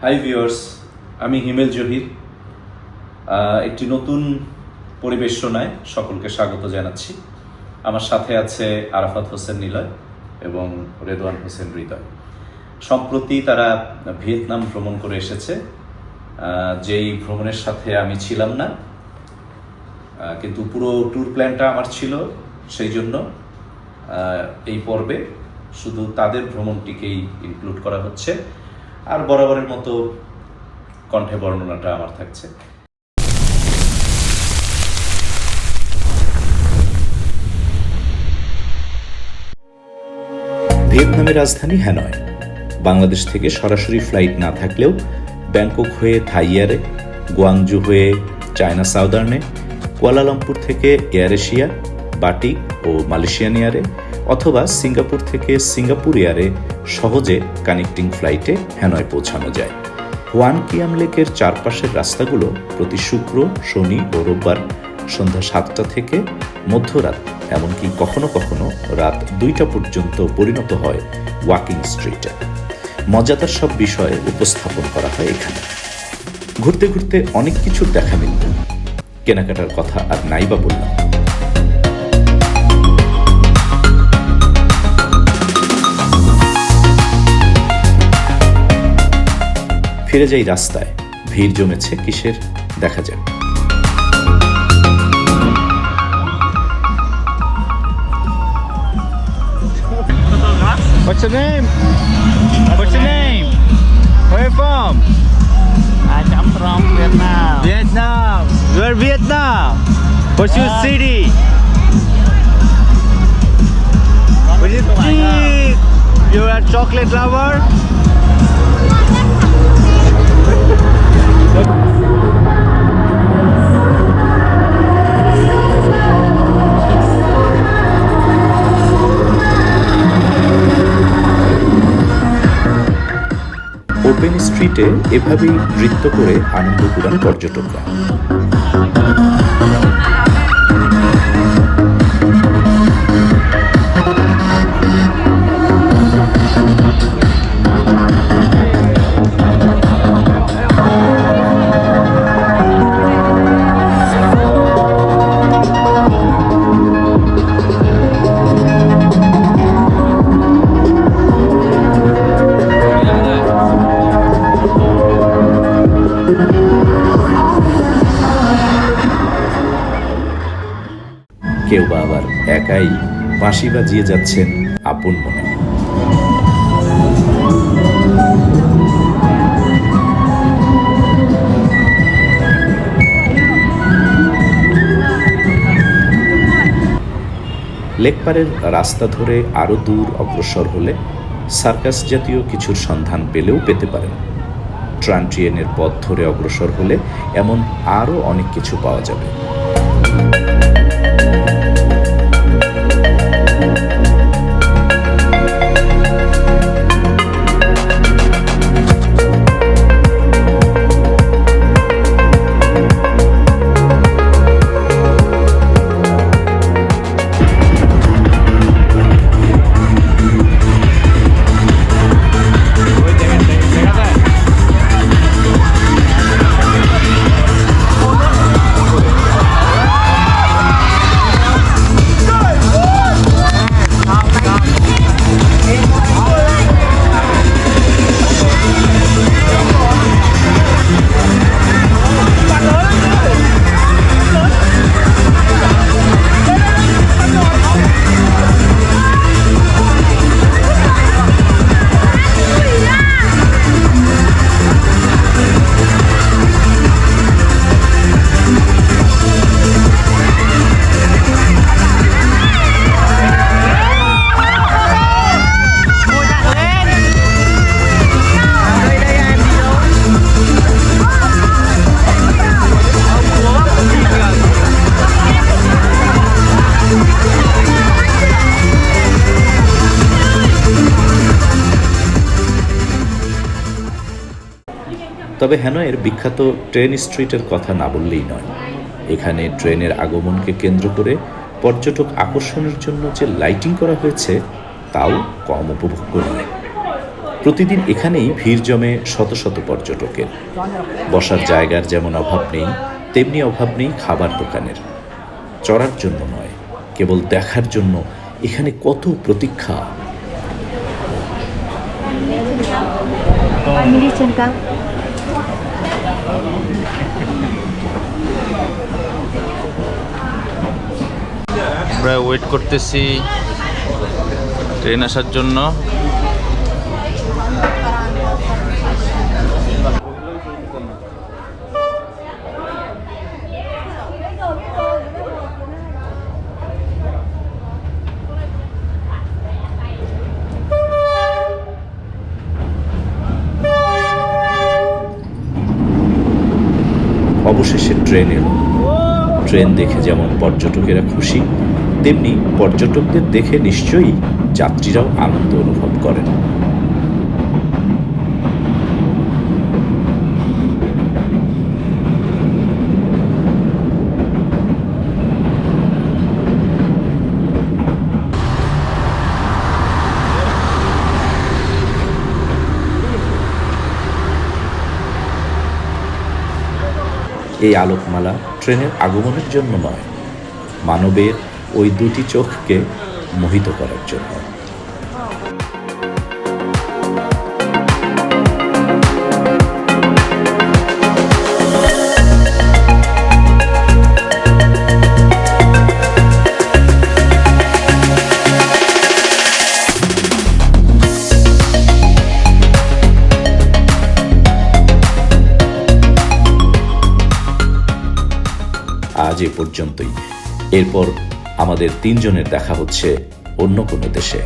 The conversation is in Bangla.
হাই ভিউয়ার্স, আমি হিমেল জহির। একটি নতুন পরিবেশনায় সকলকে স্বাগত জানাচ্ছি। আমার সাথে আছে আরাফাত হোসেন নিলয় এবং রেদওয়ান হোসেন হৃদয়। সম্প্রতি তারা ভিয়েতনাম ভ্রমণ করে এসেছে, যেই ভ্রমণের সাথে আমি ছিলাম না, কিন্তু পুরো ট্যুর প্ল্যানটা আমার ছিল। সেই জন্য এই পর্বে শুধু তাদের ভ্রমণটিকেই ইনক্লুড করা হচ্ছে, আর বরাবরের মতো কণ্ঠে বর্ণনাটা আমার থাকছে। ভিয়েতনামের রাজধানী হ্যানয়। বাংলাদেশ থেকে সরাসরি ফ্লাইট না থাকলেও ব্যাংকক হয়ে থাই এয়ারে, গুয়াংজু হয়ে চায়না সাউদার্নে, কুয়ালালামপুর থেকে এয়ার এশিয়া, বাটিক ও মালয়েশিয়ান এয়ারে অথবা সিঙ্গাপুর থেকে সিঙ্গাপুর এয়ারে সহজে কানেক্টিং ফ্লাইটে হ্যানয় পৌঁছানো যায়। হোয়ান কিয়াম লেকের চারপাশের রাস্তাগুলো প্রতি শুক্র, শনি ও রোববার সন্ধ্যা 7টা থেকে মধ্যরাত, এমনকি কখনো কখনো রাত 2টা পর্যন্ত পরিণত হয় ওয়াকিং স্ট্রিটে। মজাদার সব বিষয় উপস্থাপন করা হয় এখানে। ঘুরতে ঘুরতে অনেক কিছু দেখা মিলত। কেনাকাটার কথা আর নাই বা বললাম। ফিরে যাই রাস্তায়। ভিড় জমেছে কিসের, দেখা যাক। What's your name? What's your name? Where are you from? I'm from Vietnam. Vietnam. Where Vietnam? What's your city? What is it? You're a chocolate lover? Open স্ট্রিটে এভাবেই নৃত্য করে আনন্দ কুড়ান পর্যটকরা। কেউ বা আবার একাই বাঁশি বাজিয়ে যাচ্ছেন আপন মনে। লেকপাড়ের রাস্তা ধরে আরো দূর অগ্রসর হলে সার্কাস জাতীয় কিছুর সন্ধান পেলেও পেতে পারেন। ট্রানট্রিয়েনের পথ ধরে অগ্রসর হলে এমন আরো অনেক কিছু পাওয়া যাবে। তবে হ্যানয়ের বিখ্যাত ট্রেন স্ট্রিটের কথা না বললেই নয়। এখানে ট্রেনের আগমনকে কেন্দ্র করে পর্যটক আকর্ষণের জন্য যে লাইটিং করা হয়েছে তাও কম উপভোগ্য নয়। প্রতিদিন এখানেই ভিড় জমে শত শত পর্যটকের। বসার জায়গার যেমন অভাব নেই, তেমনি অভাব নেই খাবার দোকানের। চড়ার জন্য নয়, কেবল দেখার জন্য এখানে কত প্রতীক্ষা। আমরা ওয়েট করতেছি ট্রেন আসার জন্য। অবশেষে ট্রেন এলো। ট্রেন দেখে যেমন পর্যটকেরা খুশি, তেমনি পর্যটকদের দেখে নিশ্চয়ই যাত্রীরাও আনন্দ অনুভব করেন। এই আলোকমালা ট্রেনের আগমনের জন্য নয়, মানবের ওই দুটি চোখকে মোহিত করার জন্য। আজ এ পর্যন্তই। এরপর আমাদের তিনজনের দেখা হচ্ছে অন্য কোনো দেশে।